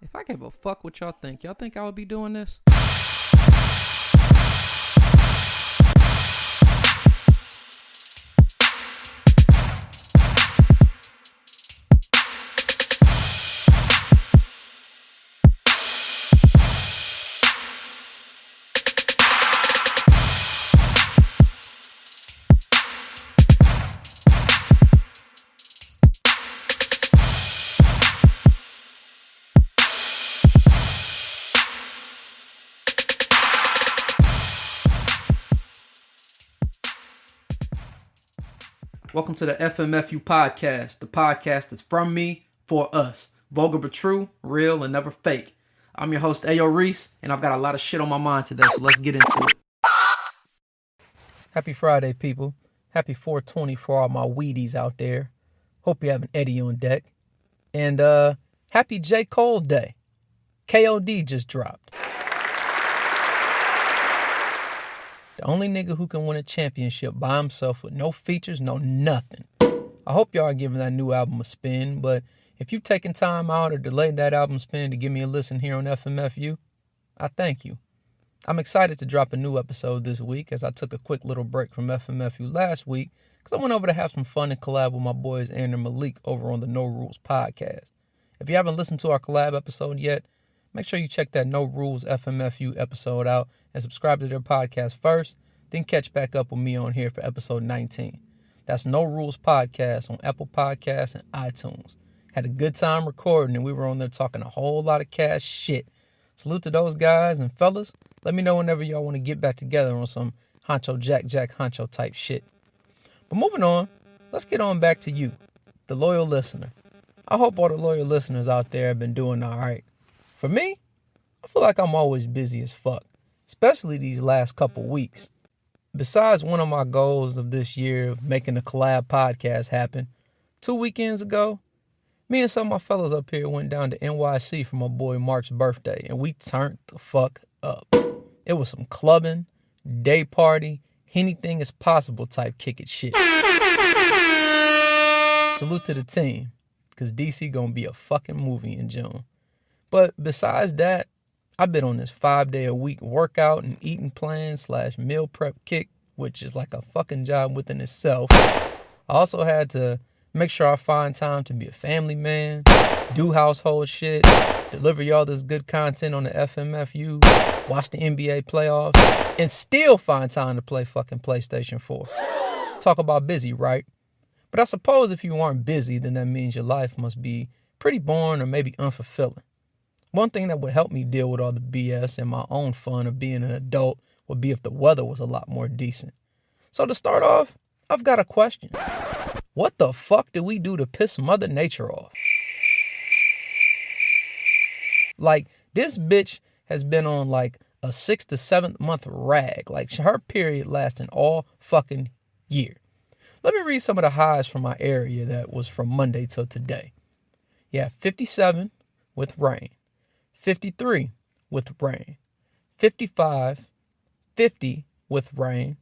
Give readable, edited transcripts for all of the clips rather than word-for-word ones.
If I gave a fuck what y'all think I would be doing this? Welcome to the FMFU podcast, the podcast that's from me, for us. Vulgar but true, real and never fake. I'm your host, Reese, and I've got a lot of shit on my mind today, so let's get into it. Happy Friday, people. Happy 420 for all my weedies out there. Hope you have an Eddie on deck. And happy J. Cole Day. KOD just dropped. The only nigga who can win a championship by himself with no features, no nothing. I hope y'all are giving that new album a spin, but if you've taken time out or delayed that album spin to give me a listen here on FMFU, I thank you. I'm excited to drop a new episode this week as I took a quick little break from FMFU last week because I went over to have some fun and collab with my boys Aaron and Malik over on the No Rules podcast. If you haven't listened to our collab episode yet, make sure you check that No Rules FMFU episode out and subscribe to their podcast first, then catch back up with me on here for episode 19. That's No Rules Podcast on Apple Podcasts and iTunes. Had a good time recording and we were on there talking a whole lot of cash shit. Salute to those guys and fellas. Let me know whenever y'all want to get back together on some Honcho Jack Honcho type shit. But moving on, let's get on back to you, the loyal listener. I hope all the loyal listeners out there have been doing all right. For me, I feel like I'm always busy as fuck, especially these last couple weeks. Besides one of my goals of this year, making a collab podcast happen, 2 weekends ago, me and some of my fellas up here went down to NYC for my boy Mark's birthday, and we turned the fuck up. It was some clubbing, day party, anything is possible type kick it shit. Salute to the team, because DC gonna be a fucking movie in June. But besides that, I've been on this 5-day-a-week workout and eating plan / meal prep kick, which is like a fucking job within itself. I also had to make sure I find time to be a family man, do household shit, deliver y'all this good content on the FMFU, watch the NBA playoffs, and still find time to play fucking PlayStation 4. Talk about busy, right? But I suppose if you aren't busy, then that means your life must be pretty boring or maybe unfulfilling. One thing that would help me deal with all the BS and my own fun of being an adult would be if the weather was a lot more decent. So to start off, I've got a question. What the fuck do we do to piss Mother Nature off? Like, this bitch has been on like a 6th to 7th month rag. Like, her period lasting all fucking year. Let me read some of the highs from my area that was from Monday till today. Yeah, 57 with rain. 53 with rain, 55, 50 with rain,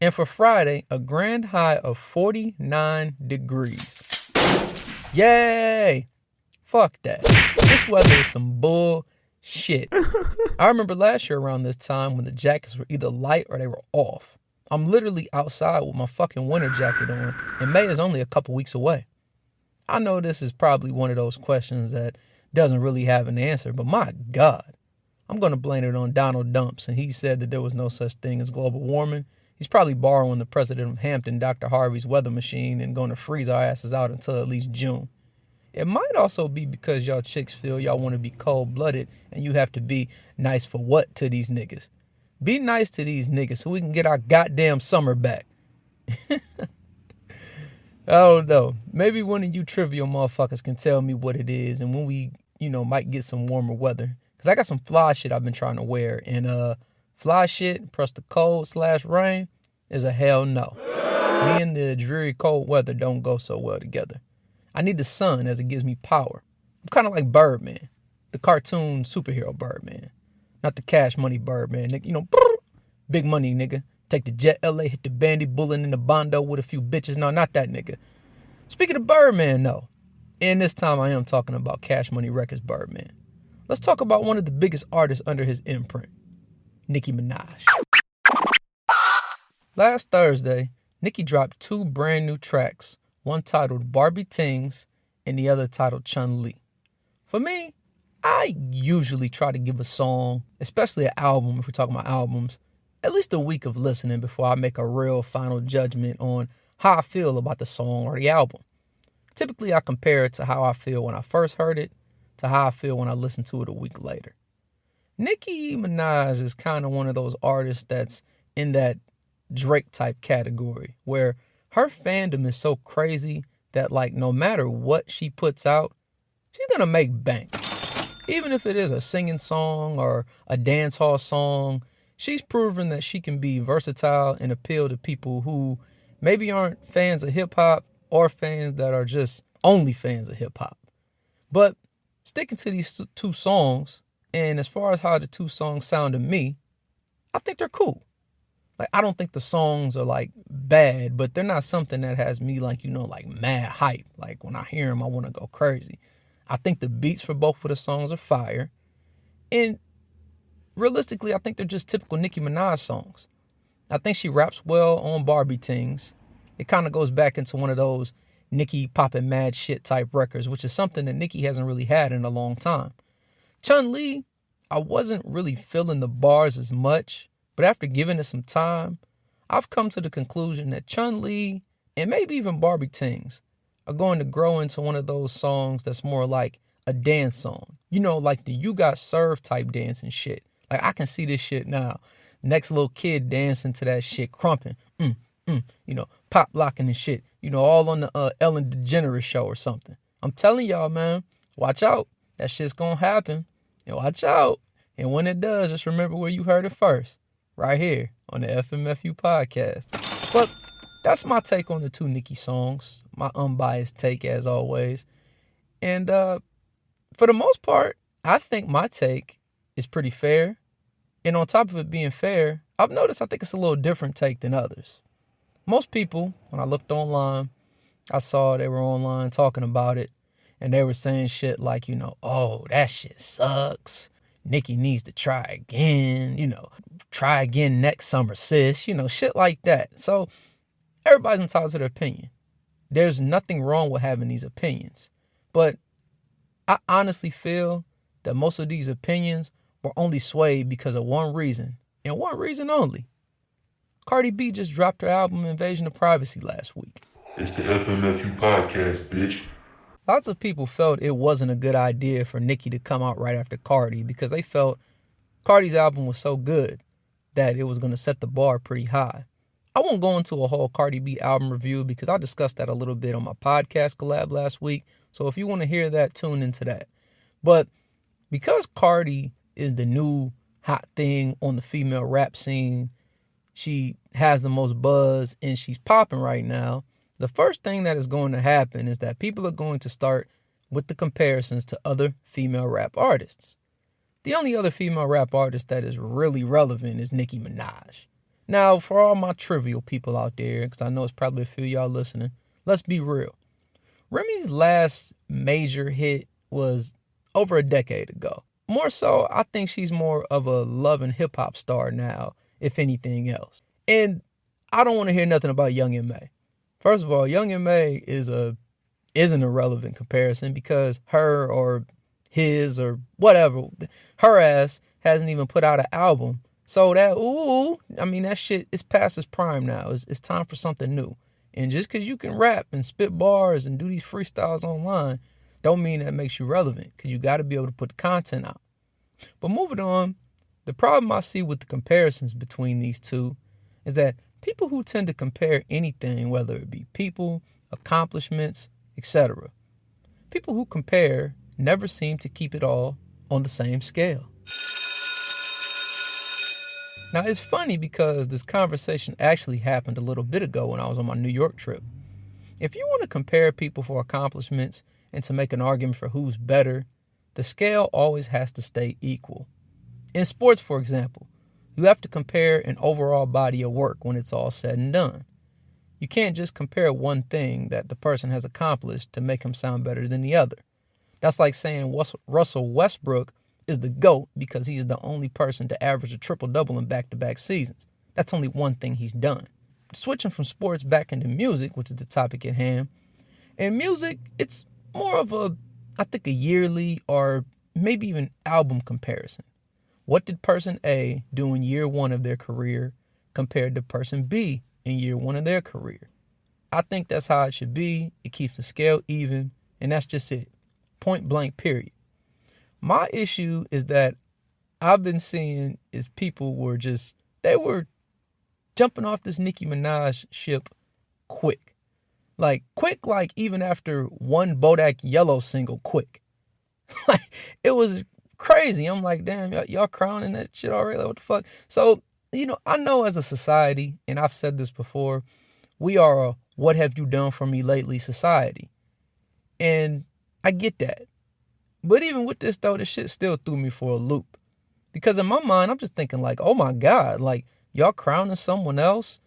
and for Friday, a grand high of 49 degrees. Yay! Fuck that. This weather is some bullshit. I remember last year around this time when the jackets were either light or they were off. I'm literally outside with my fucking winter jacket on, and May is only a couple weeks away. I know this is probably one of those questions that doesn't really have an answer, but my God, I'm going to blame it on Donald Dumps, and he said that there was no such thing as global warming. He's probably borrowing the president of Hampton, Dr. Harvey's weather machine, and going to freeze our asses out until at least June. It might also be because y'all chicks feel y'all want to be cold-blooded, and you have to be nice for what to these niggas? Be nice to these niggas so we can get our goddamn summer back. I don't know. Maybe one of you trivial motherfuckers can tell me what it is and when we, might get some warmer weather. Because I got some fly shit I've been trying to wear. And fly shit plus the cold / rain is a hell no. Me and the dreary cold weather don't go so well together. I need the sun as it gives me power. I'm kind of like Birdman, the cartoon superhero Birdman. Not the Cash Money Birdman, nigga. Big money, nigga. Take the jet LA, hit the bandy, bullet in the bondo with a few bitches. No, not that nigga. Speaking of Birdman, though, and this time I am talking about Cash Money Records Birdman. Let's talk about one of the biggest artists under his imprint, Nicki Minaj. Last Thursday, Nicki dropped 2 brand new tracks, one titled Barbie Tings and the other titled Chun-Li. For me, I usually try to give a song, especially an album, if we're talking about albums, at least a week of listening before I make a real final judgment on how I feel about the song or the album. Typically, I compare it to how I feel when I first heard it to how I feel when I listen to it a week later. Nicki Minaj is kind of one of those artists that's in that Drake type category where her fandom is so crazy that like no matter what she puts out, she's going to make bank. Even if it is a singing song or a dance hall song, she's proven that she can be versatile and appeal to people who maybe aren't fans of hip hop or fans that are just only fans of hip hop. But sticking to these 2 songs, and as far as how the 2 songs sound to me, I think they're cool. Like, I don't think the songs are like bad, but they're not something that has me like, like mad hype. Like when I hear them, I want to go crazy. I think the beats for both of the songs are fire. And realistically, I think they're just typical Nicki Minaj songs. I think she raps well on Barbie Tings. It kind of goes back into one of those Nicki poppin' mad shit type records, which is something that Nicki hasn't really had in a long time. Chun-Li, I wasn't really feeling the bars as much, but after giving it some time, I've come to the conclusion that Chun-Li and maybe even Barbie Tings are going to grow into one of those songs that's more like a dance song. Like the You Got Served type dancing shit. Like I can see this shit now. Next little kid dancing to that shit, crumping, pop locking and shit. All on the Ellen DeGeneres show or something. I'm telling y'all, man, watch out. That shit's gonna happen. And watch out. And when it does, just remember where you heard it first. Right here on the FMFU podcast. But that's my take on the 2 Nicki songs. My unbiased take as always. And for the most part, I think my take is pretty fair. And on top of it being fair, I've noticed I think it's a little different take than others. Most people, when I looked online, I saw they were online talking about it. And they were saying shit like, oh, that shit sucks. Nicki needs to try again, try again next summer, sis, shit like that. So everybody's entitled to their opinion. There's nothing wrong with having these opinions. But I honestly feel that most of these opinions were only swayed because of one reason, and one reason only. Cardi B just dropped her album Invasion of Privacy last week. It's the FMFU podcast, bitch. Lots of people felt it wasn't a good idea for Nicki to come out right after Cardi because they felt Cardi's album was so good that it was going to set the bar pretty high. I won't go into a whole Cardi B album review because I discussed that a little bit on my podcast collab last week. So if you want to hear that, tune into that. But because Cardi is the new hot thing on the female rap scene, she has the most buzz and she's popping right now. The first thing that is going to happen is that people are going to start with the comparisons to other female rap artists. The only other female rap artist that is really relevant is Nicki Minaj. Now, for all my trivial people out there, because I know it's probably a few of y'all listening, let's be real. Remy's last major hit was over a decade ago. More so, I think she's more of a love and hip-hop star now, if anything else. And I don't want to hear nothing about Young M.A. First of all, Young M.A. isn't a relevant comparison because her or his or whatever, her ass hasn't even put out an album. So that shit is past its prime now. It's time for something new. And just because you can rap and spit bars and do these freestyles online, don't mean that makes you relevant because you got to be able to put the content out. But moving on, the problem I see with the comparisons between these two is that people who tend to compare anything, whether it be people, accomplishments, etc., people who compare never seem to keep it all on the same scale. Now, it's funny because this conversation actually happened a little bit ago when I was on my New York trip. If you want to compare people for accomplishments and to make an argument for who's better, the scale always has to stay equal. In sports, for example, you have to compare an overall body of work when it's all said and done. You can't just compare one thing that the person has accomplished to make him sound better than the other. That's like saying Russell Westbrook is the GOAT because he is the only person to average a triple-double in back-to-back seasons. That's only one thing he's done. Switching from sports back into music, which is the topic at hand. In music, it's more of I think a yearly or maybe even album comparison. What did person A do in year one of their career compared to person B in year one of their career? I think that's how it should be. It keeps the scale even, and that's just it. Point blank, period. My issue is that I've been seeing is people they were jumping off this Nicki Minaj ship quick. Like even after one Bodak Yellow single, quick. Like, it was crazy. I'm like, damn, y'all crowning that shit already? Like, what the fuck? So, I know as a society, and I've said this before, we are a what have you done for me lately society. And I get that. But even with this, though, this shit still threw me for a loop. Because in my mind, I'm just thinking like, oh my God, like, y'all crowning someone else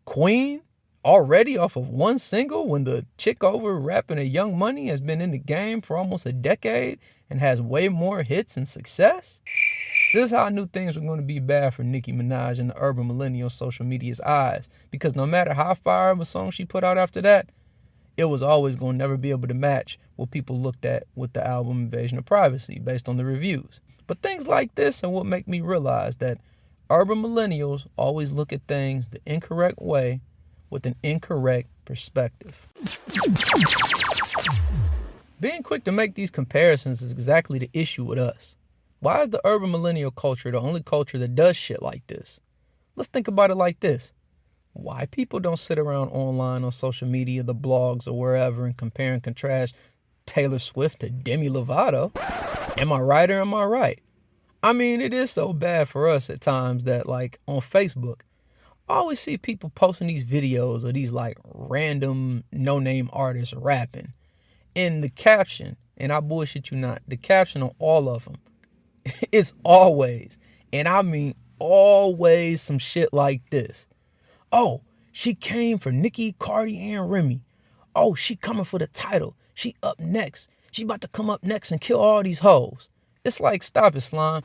queen already off of one single when the chick over rapping at Young Money has been in the game for almost a decade and has way more hits and success? This is how I knew things were going to be bad for Nicki Minaj in the urban millennial social media's eyes. Because no matter how fire of a song she put out after that, it was always going to never be able to match what people looked at with the album Invasion of Privacy based on the reviews. But things like this are what make me realize that urban millennials always look at things the incorrect way with an incorrect perspective. Being quick to make these comparisons is exactly the issue with us. Why is the urban millennial culture the only culture that does shit like this? Let's think about it like this. Why people don't sit around online on social media, the blogs or wherever, and compare and contrast Taylor Swift to Demi Lovato? Am I right or am I right? I mean, it is so bad for us at times that, like, on Facebook, I always see people posting these videos of these, like, random no-name artists rapping. And the caption, and I bullshit you not, the caption on all of them, it's always, and I mean always, some shit like this. Oh, she came for Nicki, Cardi, and Remy. Oh, she coming for the title. She up next. She about to come up next and kill all these hoes. It's like, stop it, slime.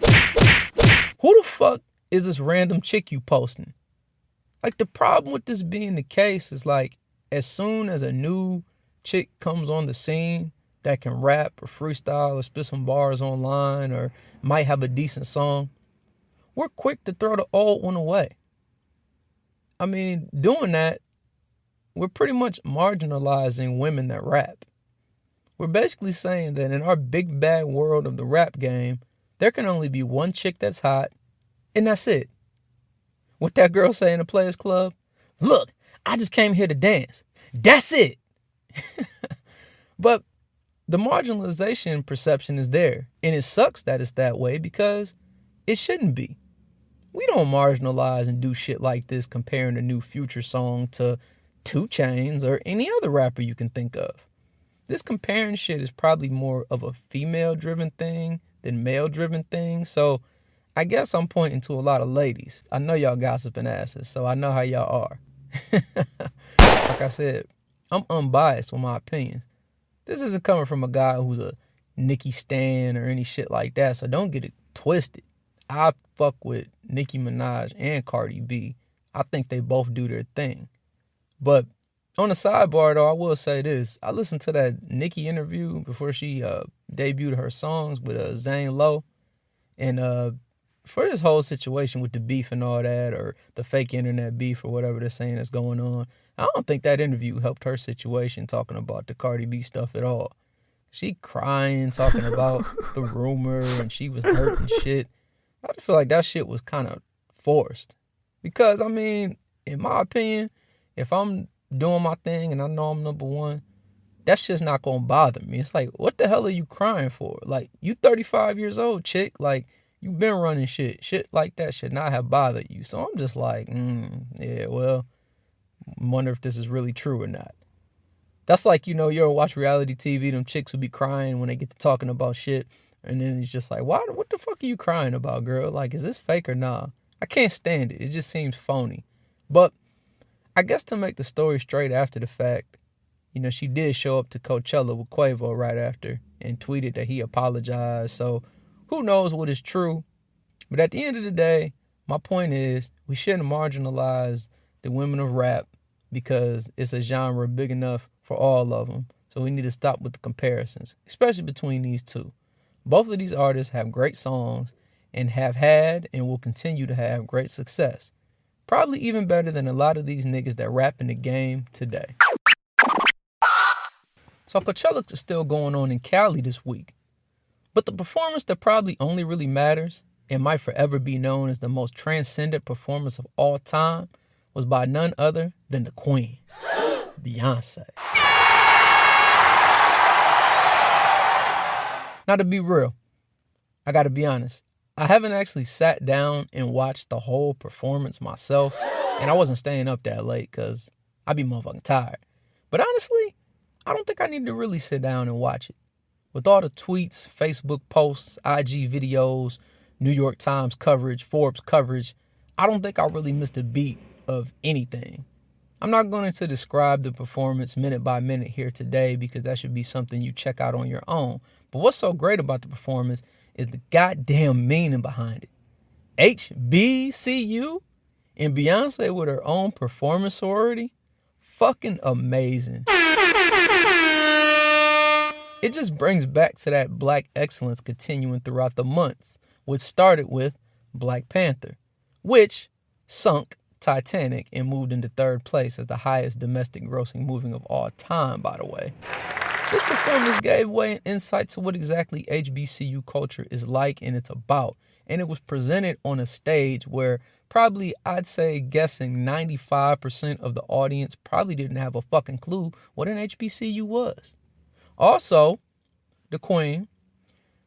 Who the fuck is this random chick you posting? Like, the problem with this being the case is, like, as soon as a new chick comes on the scene that can rap or freestyle or spit some bars online or might have a decent song, we're quick to throw the old one away. I mean, doing that, we're pretty much marginalizing women that rap. We're basically saying that in our big bad world of the rap game, there can only be one chick that's hot, and that's it. What that girl say in the Players Club? Look, I just came here to dance. That's it. But the marginalization perception is there, and it sucks that it's that way because it shouldn't be. We don't marginalize and do shit like this comparing a new Future song to 2 Chainz or any other rapper you can think of. This comparing shit is probably more of a female-driven thing than male-driven thing, so I guess I'm pointing to a lot of ladies. I know y'all gossiping asses, so I know how y'all are. Like I said, I'm unbiased with my opinions. This isn't coming from a guy who's a Nicki stan or any shit like that, so don't get it twisted. I fuck with Nicki Minaj and Cardi B. I think they both do their thing. But on the sidebar, though, I will say this. I listened to that Nicki interview before she debuted her songs with Zane Lowe. And for this whole situation with the beef and all that, or the fake internet beef or whatever they're saying is going on, I don't think that interview helped her situation talking about the Cardi B stuff at all. She crying, talking about the rumor, and she was hurt and shit. I just feel like that shit was kind of forced. Because, I mean, in my opinion, if I'm doing my thing and I know I'm number one, that shit's not going to bother me. It's like, what the hell are you crying for? Like, you 35 years old, chick. Like, you've been running shit. Shit like that should not have bothered you. So I'm just like, yeah, well, wonder if this is really true or not. That's like, you ever watch reality TV, them chicks who be crying when they get to talking about shit. And then it's just like, what the fuck are you crying about, girl? Like, is this fake or nah? I can't stand it. It just seems phony. But I guess to make the story straight after the fact, she did show up to Coachella with Quavo right after and tweeted that he apologized. So Who knows what is true? But at the end of the day, my point is we shouldn't marginalize the women of rap because it's a genre big enough for all of them. So we need to stop with the comparisons, especially between these two. Both of these artists have great songs and have had and will continue to have great success. Probably even better than a lot of these niggas that rap in the game today. So Coachella is still going on in Cali this week. But the performance that probably only really matters and might forever be known as the most transcendent performance of all time was by none other than the Queen, Beyonce. Now, to be real, I gotta be honest, I haven't actually sat down and watched the whole performance myself, and I wasn't staying up that late because I be motherfucking tired. But honestly, I don't think I need to really sit down and watch it. With all the tweets, Facebook posts, IG videos, New York Times coverage, Forbes coverage, I don't think I really missed a beat of anything. I'm not going to describe the performance minute by minute here today because that should be something you check out on your own. But what's so great about the performance is the goddamn meaning behind it. HBEYCU and Beyonce with her own performance sorority? Fucking amazing. It just brings back to that black excellence continuing throughout the months, which started with Black Panther, which sunk Titanic and moved into third place as the highest domestic grossing movie of all time, by the way. This performance gave way an insight to what exactly HBCU culture is like and it's about, and it was presented on a stage where probably, I'd say, guessing 95% of the audience probably didn't have a fucking clue what an HBCU was. Also, the Queen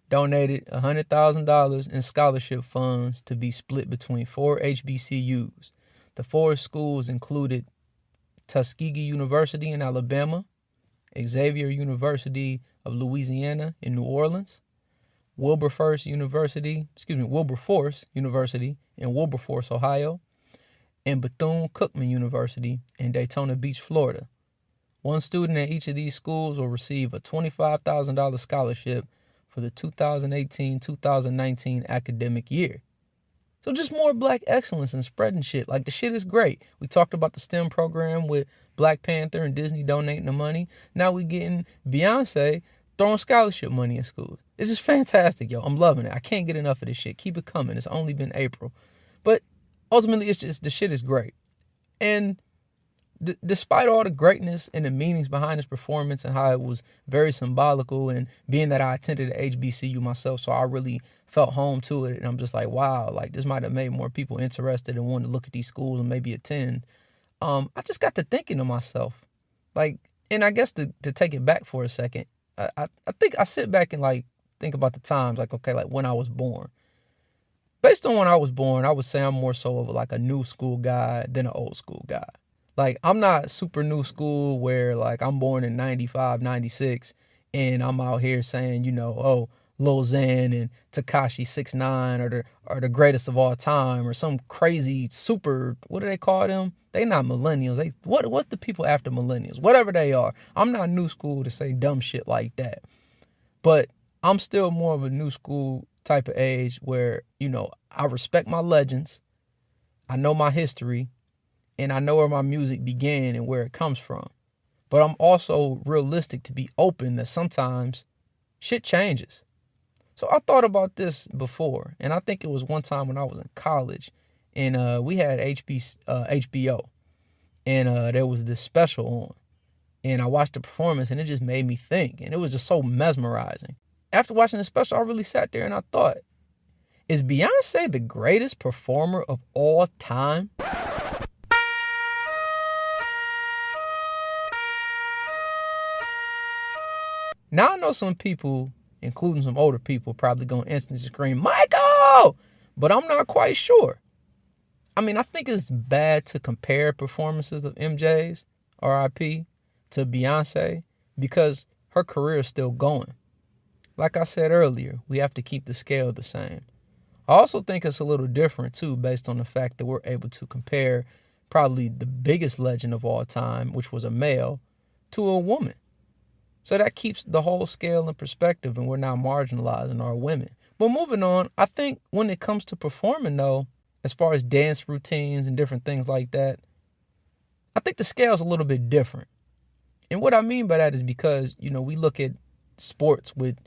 donated $100,000 in scholarship funds to be split between 4 HBCUs. The 4 schools included Tuskegee University in Alabama, Xavier University of Louisiana in New Orleans, Wilberforce University in Wilberforce, Ohio, and Bethune-Cookman University in Daytona Beach, Florida. One student at each of these schools will receive a $25,000 scholarship for the 2018-2019 academic year. So just more black excellence and spreading shit. Like, the shit is great. We talked about the STEM program with Black Panther and Disney donating the money. Now we getting Beyonce throwing scholarship money in schools. This is fantastic, yo. I'm loving it. I can't get enough of this shit. Keep it coming. It's only been April. But ultimately, it's just, the shit is great. And despite all the greatness and the meanings behind this performance and how it was very symbolical, and being that I attended a HBCU myself, so I really felt home to it, and I'm just like, wow, like, this might have made more people interested and want to look at these schools and maybe attend. I just got to thinking to myself, like, and I guess to take it back for a second, I think I sit back and like think about the times, like, okay, like when I was born. Based on when I was born, I would say I'm more so of like a new school guy than an old school guy. Like, I'm not super new school where, like, I'm born in 95, 96, and I'm out here saying, you know, oh, Lil Xan and Tekashi 6ix9ine are the greatest of all time, or some crazy super, what do they call them? They not millennials. What's the people after millennials? Whatever they are. I'm not new school to say dumb shit like that. But I'm still more of a new school type of age where, you know, I respect my legends. I know my history. And I know where my music began and where it comes from. But I'm also realistic to be open that sometimes shit changes. So I thought about this before, and I think it was one time when I was in college, and we had HBO, and there was this special on, and I watched the performance, and it just made me think, and it was just so mesmerizing. After watching the special, I really sat there and I thought, is Beyonce the greatest performer of all time? Now I know some people, including some older people, probably going to instantly scream, Michael! But I'm not quite sure. I mean, I think it's bad to compare performances of MJ's, R.I.P., to Beyonce because her career is still going. Like I said earlier, we have to keep the scale the same. I also think it's a little different, too, based on the fact that we're able to compare probably the biggest legend of all time, which was a male, to a woman. So that keeps the whole scale in perspective, and we're not marginalizing our women. But moving on, I think when it comes to performing, though, as far as dance routines and different things like that, I think the scale's a little bit different. And what I mean by that is because, we look at sports with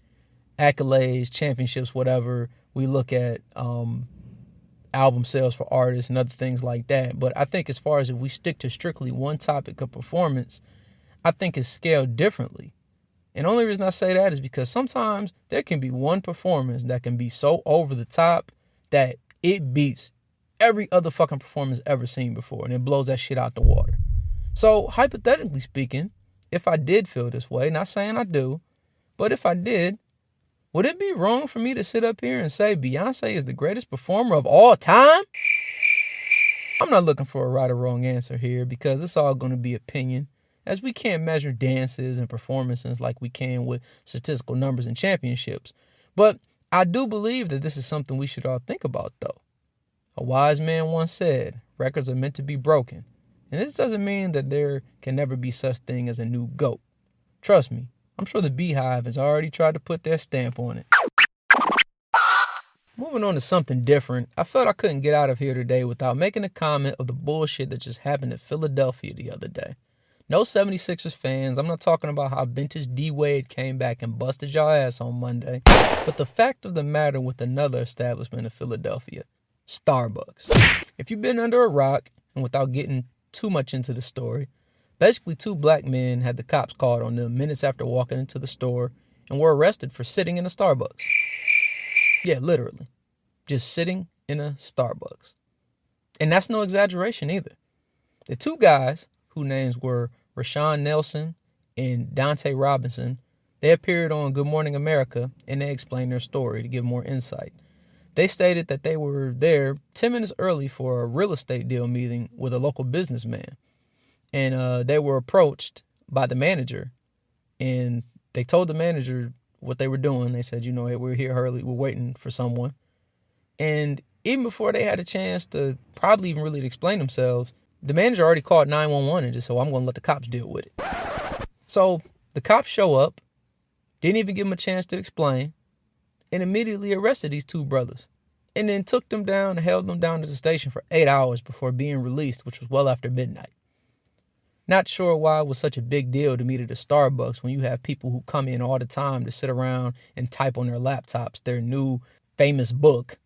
accolades, championships, whatever. We look at album sales for artists and other things like that. But I think as far as if we stick to strictly one topic of performance, I think it's scaled differently. And the only reason I say that is because sometimes there can be one performance that can be so over the top that it beats every other fucking performance ever seen before, and it blows that shit out the water. So hypothetically speaking, if I did feel this way, not saying I do, but if I did, would it be wrong for me to sit up here and say Beyonce is the greatest performer of all time? I'm not looking for a right or wrong answer here because it's all going to be opinion, as we can't measure dances and performances like we can with statistical numbers and championships. But I do believe that this is something we should all think about, though. A wise man once said, records are meant to be broken. And this doesn't mean that there can never be such thing as a new GOAT. Trust me, I'm sure the Beehive has already tried to put their stamp on it. Moving on to something different, I felt I couldn't get out of here today without making a comment of the bullshit that just happened in Philadelphia the other day. No 76ers fans, I'm not talking about how vintage D-Wade came back and busted y'all ass on Monday, but the fact of the matter with another establishment in Philadelphia, Starbucks. If you've been under a rock, and without getting too much into the story, basically 2 black men had the cops called on them minutes after walking into the store and were arrested for sitting in a Starbucks. Yeah, literally. Just sitting in a Starbucks. And that's no exaggeration either. The 2 guys, whose names were Rashawn Nelson and Dante Robinson, they appeared on Good Morning America and they explained their story to give more insight. They stated that they were there 10 minutes early for a real estate deal meeting with a local businessman. And they were approached by the manager. And they told the manager what they were doing. They said, hey, we're here early. We're waiting for someone. And even before they had a chance to probably even really explain themselves, the manager already called 911 and just said, I'm going to let the cops deal with it. So the cops show up, didn't even give them a chance to explain, and immediately arrested these 2 brothers. And then took them down and held them down to the station for 8 hours before being released, which was well after midnight. Not sure why it was such a big deal to meet at a Starbucks when you have people who come in all the time to sit around and type on their laptops their new famous book.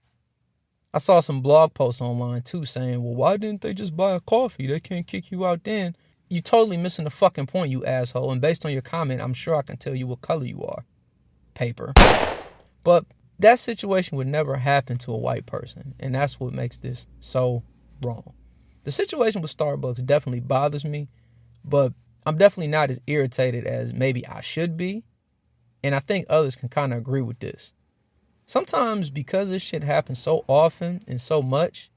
I saw some blog posts online too saying, well, why didn't they just buy a coffee? They can't kick you out then. You totally missing the fucking point, you asshole. And based on your comment, I'm sure I can tell you what color you are. Paper. But that situation would never happen to a white person. And that's what makes this so wrong. The situation with Starbucks definitely bothers me, but I'm definitely not as irritated as maybe I should be. And I think others can kind of agree with this. Sometimes because this shit happens so often and so much,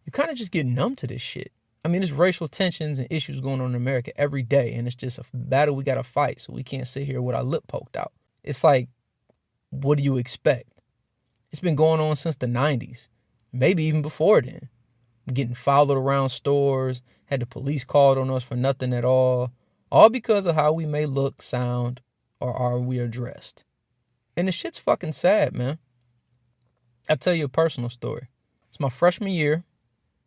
you kind of just get numb to this shit. I mean, there's racial tensions and issues going on in America every day, and it's just a battle we got to fight, so we can't sit here with our lip poked out. It's like, what do you expect? It's been going on since the 90s, maybe even before then. Getting followed around stores, had the police called on us for nothing at all because of how we may look, sound, or are we dressed. And the shit's fucking sad, man. I'll tell you a personal story. It's my freshman year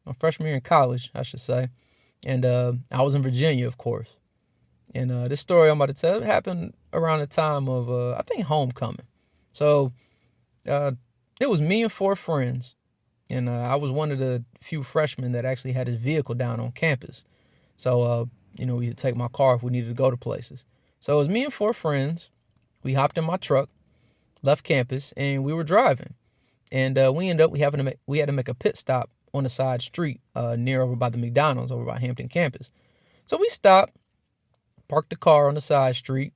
in college, I should say. And I was in Virginia, of course. And this story I'm about to tell happened around the time of, I think, homecoming. So it was me and 4 friends. And I was one of the few freshmen that actually had his vehicle down on campus. So, we could take my car if we needed to go to places. So it was me and 4 friends. We hopped in my truck, left campus, and we were driving. And we had to make a pit stop on the side street near over by the McDonald's over by Hampton campus. So we stopped, parked the car on the side street,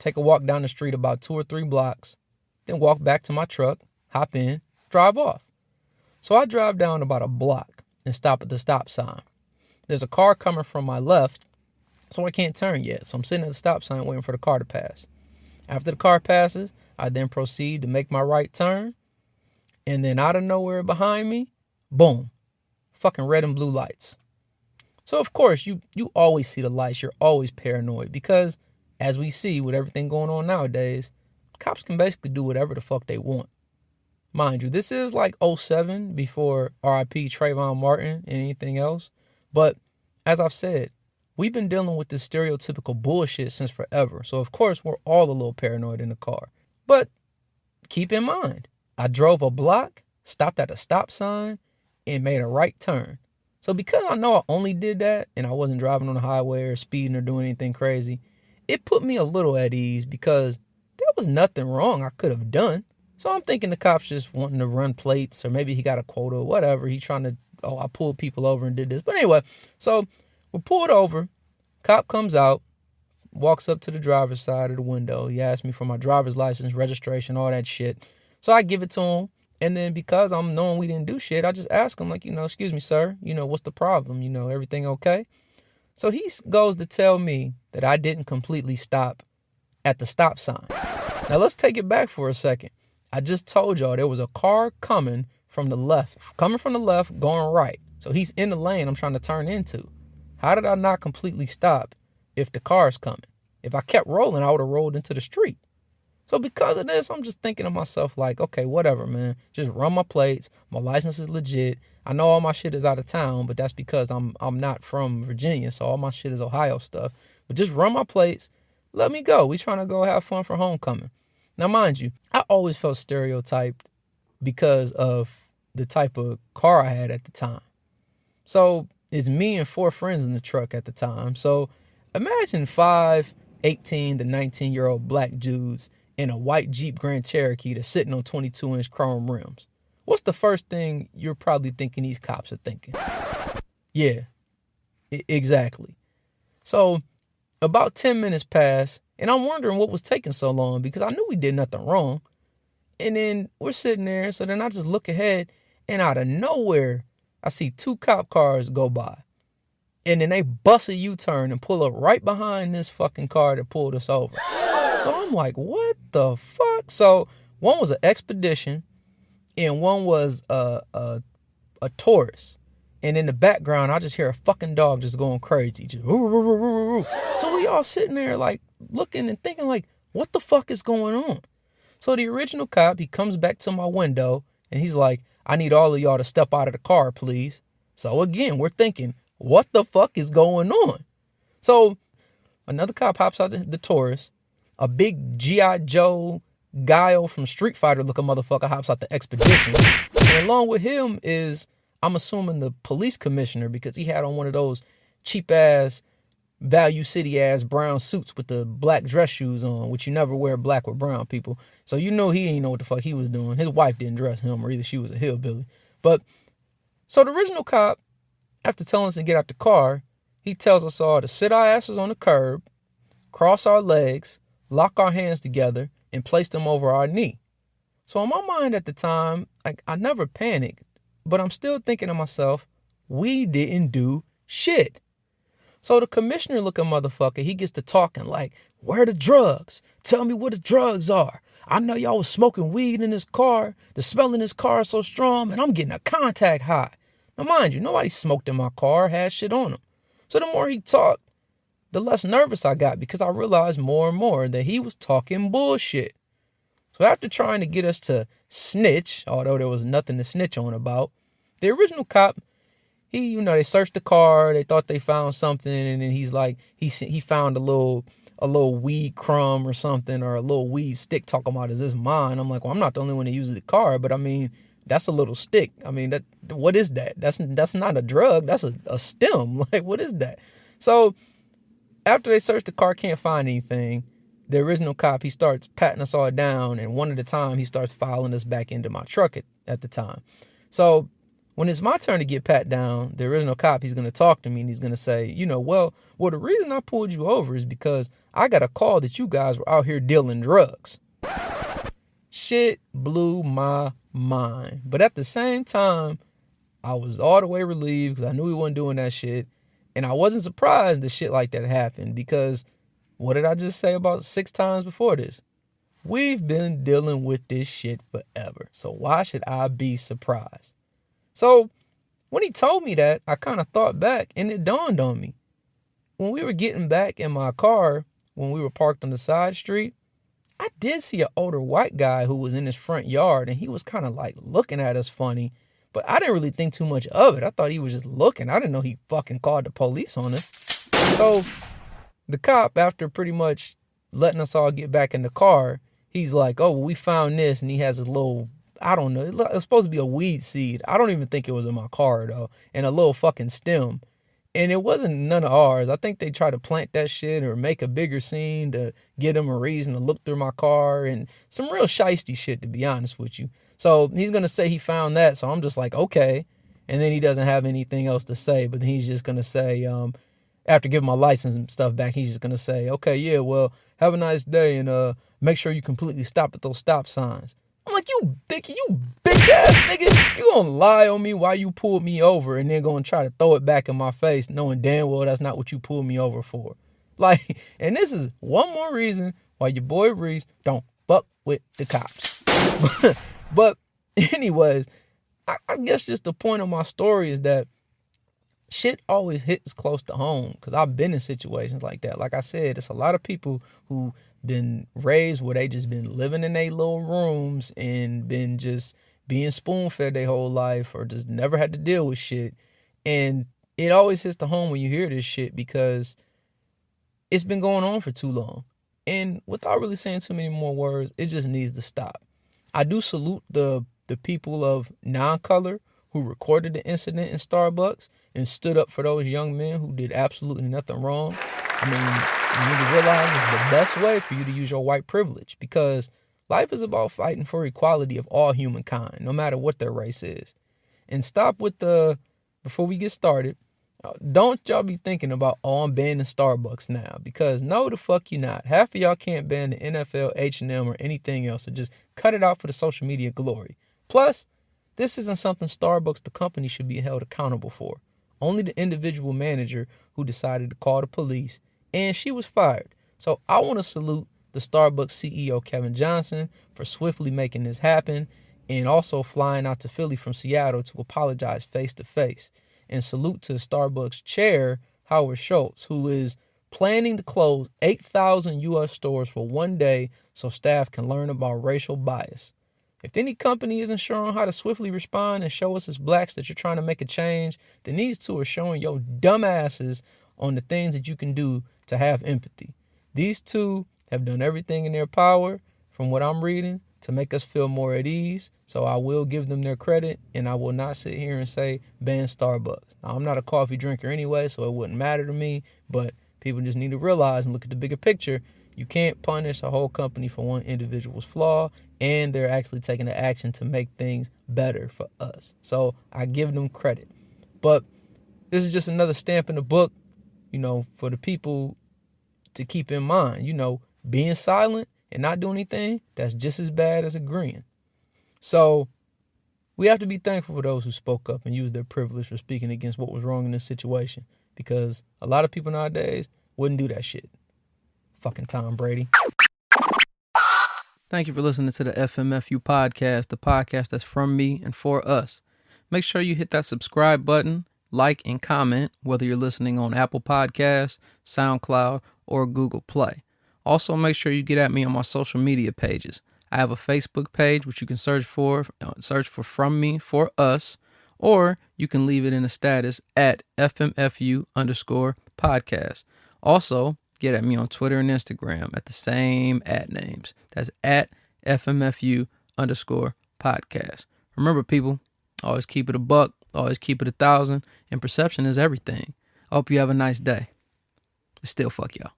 take a walk down the street about 2 or 3 blocks, then walk back to my truck, hop in, drive off. So I drive down about a block and stop at the stop sign. There's a car coming from my left, so I can't turn yet. So I'm sitting at the stop sign waiting for the car to pass. After the car passes, I then proceed to make my right turn. And then out of nowhere behind me, boom, fucking red and blue lights. So of course, you always see the lights. You're always paranoid because, as we see with everything going on nowadays, cops can basically do whatever the fuck they want. Mind you, this is like '07 before RIP Trayvon Martin and anything else. But as I've said, we've been dealing with this stereotypical bullshit since forever. So of course we're all a little paranoid in the car. But keep in mind, I drove a block, stopped at a stop sign, and made a right turn. So because I know I only did that and I wasn't driving on the highway or speeding or doing anything crazy, it put me a little at ease because there was nothing wrong I could have done. So I'm thinking the cop's just wanting to run plates, or maybe he got a quota or whatever. He trying to, I pulled people over and did this. But anyway, so we're pulled over. Cop comes out, walks up to the driver's side of the window. He asks me for my driver's license, registration, all that shit. So I give it to him. And then because I'm knowing we didn't do shit, I just ask him, like, excuse me, sir, what's the problem? Everything okay? So he goes to tell me that I didn't completely stop at the stop sign. Now let's take it back for a second. I just told y'all there was a car coming from the left, going right. So he's in the lane I'm trying to turn into. How did I not completely stop if the car's coming? If I kept rolling, I would have rolled into the street. So because of this, I'm just thinking to myself, like, okay, whatever, man. Just run my plates. My license is legit. I know all my shit is out of town, but that's because I'm not from Virginia, so all my shit is Ohio stuff. But just run my plates. Let me go. We trying to go have fun for homecoming. Now, mind you, I always felt stereotyped because of the type of car I had at the time. So it's me and 4 friends in the truck at the time. So imagine 5 18 to 19-year-old black dudes in a white Jeep Grand Cherokee that's sitting on 22-inch chrome rims. What's the first thing you're probably thinking these cops are thinking? Yeah, exactly. So about 10 minutes pass, and I'm wondering what was taking so long because I knew we did nothing wrong. And then we're sitting there, so then I just look ahead, and out of nowhere, I see 2 cop cars go by. And then they bust a U-turn and pull up right behind this fucking car that pulled us over. So I'm like, what the fuck? So one was an Expedition and one was a Taurus. And in the background, I just hear a fucking dog just going crazy. Just, roo, roo, roo, roo, roo. So we all sitting there like looking and thinking like, what the fuck is going on? So the original cop, he comes back to my window and he's like, I need all of y'all to step out of the car, please. So again, we're thinking, what the fuck is going on? So another cop hops out the Taurus. A big G.I. Joe Guile from Street Fighter looking motherfucker hops out the Expedition. And along with him is, I'm assuming, the police commissioner, because he had on one of those cheap ass, Value City ass brown suits with the black dress shoes on, which you never wear black with brown people. So you know he ain't know what the fuck he was doing. His wife didn't dress him, or either she was a hillbilly. But so the original cop, after telling us to get out the car, he tells us all to sit our asses on the curb, cross our legs, lock our hands together, and place them over our knee. So in my mind at the time, I never panicked, but I'm still thinking to myself, we didn't do shit. So the commissioner looking motherfucker, he gets to talking like, where the drugs? Tell me where the drugs are. I know y'all was smoking weed in this car. The smell in this car is so strong, and I'm getting a contact high. Now, mind you, nobody smoked in my car, had shit on them. So the more he talked, the less nervous I got because I realized more and more that he was talking bullshit. So after trying to get us to snitch, although there was nothing to snitch on about, the original cop, they searched the car, they thought they found something, and then he's like, he found a little weed crumb or something, or a little weed stick, talking about, is this mine? I'm like, well, I'm not the only one that uses the car, but I mean, that's a little stick. I mean, what is that? That's not a drug, that's a stem. Like, what is that? So after they search the car, can't find anything, the original cop, he starts patting us all down, and one at a time, he starts filing us back into my truck at the time. So when it's my turn to get pat down, the original cop, he's going to talk to me, and he's going to say, well, the reason I pulled you over is because I got a call that you guys were out here dealing drugs. Shit blew my mind. But at the same time, I was all the way relieved because I knew he wasn't doing that shit. And I wasn't surprised that shit like that happened because what did I just say about 6 times before this? We've been dealing with this shit forever. So why should I be surprised? So when he told me that, I kind of thought back and it dawned on me. When we were getting back in my car, when we were parked on the side street, I did see an older white guy who was in his front yard, and he was kind of like looking at us funny, but I didn't really think too much of it. I thought he was just looking. I didn't know he fucking called the police on us. So the cop, after pretty much letting us all get back in the car, he's like, oh, well, we found this, and he has a little, I don't know, it was supposed to be a weed seed. I don't even think it was in my car, though, and a little fucking stem. And it wasn't none of ours. I think they tried to plant that shit or make a bigger scene to get him a reason to look through my car and some real shiesty shit, to be honest with you. So he's going to say he found that. So I'm just like, okay. And then he doesn't have anything else to say, but he's just going to say, after giving my license and stuff back, he's just going to say, okay, yeah, well, have a nice day and make sure you completely stop at those stop signs. I'm like, you bitch ass nigga, you gonna lie on me while you pulled me over and then gonna try to throw it back in my face knowing damn well that's not what you pulled me over for. Like, and this is one more reason why your boy Reese don't fuck with the cops. But anyways, I guess just the point of my story is that shit always hits close to home because I've been in situations like that. Like I said, it's a lot of people who been raised where they just been living in their little rooms and been just being spoon-fed their whole life or just never had to deal with shit. And it always hits the home when you hear this shit because it's been going on for too long. And without really saying too many more words, it just needs to stop. I do salute the people of non-color who recorded the incident in Starbucks and stood up for those young men who did absolutely nothing wrong. I mean, you need to realize it's the best way for you to use your white privilege because life is about fighting for equality of all humankind, no matter what their race is. And stop with before we get started, don't y'all be thinking about, oh, I'm banning Starbucks now, because no, the fuck you not. Half of y'all can't ban the NFL, H&M, or anything else, so just cut it out for the social media glory. Plus, this isn't something Starbucks, the company, should be held accountable for. Only the individual manager who decided to call the police, and she was fired. So I want to salute the Starbucks CEO, Kevin Johnson, for swiftly making this happen, and also flying out to Philly from Seattle to apologize face-to-face. And salute to Starbucks chair, Howard Schultz, who is planning to close 8,000 U.S. stores for one day so staff can learn about racial bias. If any company isn't sure on how to swiftly respond and show us as blacks that you're trying to make a change, then these two are showing your dumb asses on the things that you can do to have empathy. These two have done everything in their power, from what I'm reading, to make us feel more at ease. So I will give them their credit, and I will not sit here and say ban Starbucks. Now, I'm not a coffee drinker anyway, so it wouldn't matter to me, but people just need to realize and look at the bigger picture. You can't punish a whole company for one individual's flaw, and they're actually taking the action to make things better for us. So I give them credit. But this is just another stamp in the book, for the people to keep in mind. Being silent and not doing anything, that's just as bad as agreeing. So we have to be thankful for those who spoke up and used their privilege for speaking against what was wrong in this situation, because a lot of people nowadays wouldn't do that shit. Fucking Tom Brady. Thank you for listening to the FMFU podcast, the podcast that's from me and for us. Make sure you hit that subscribe button, like, and comment, whether you're listening on Apple Podcasts, SoundCloud, or Google Play. Also, make sure you get at me on my social media pages. I have a Facebook page, which you can search for From Me For Us, or you can leave it in a status at FMFU_podcast. Also, get at me on Twitter and Instagram at the same @names. That's at FMFU_podcast. Remember, people, always keep it a buck, always keep it 1,000, and perception is everything. I hope you have a nice day. Still fuck y'all.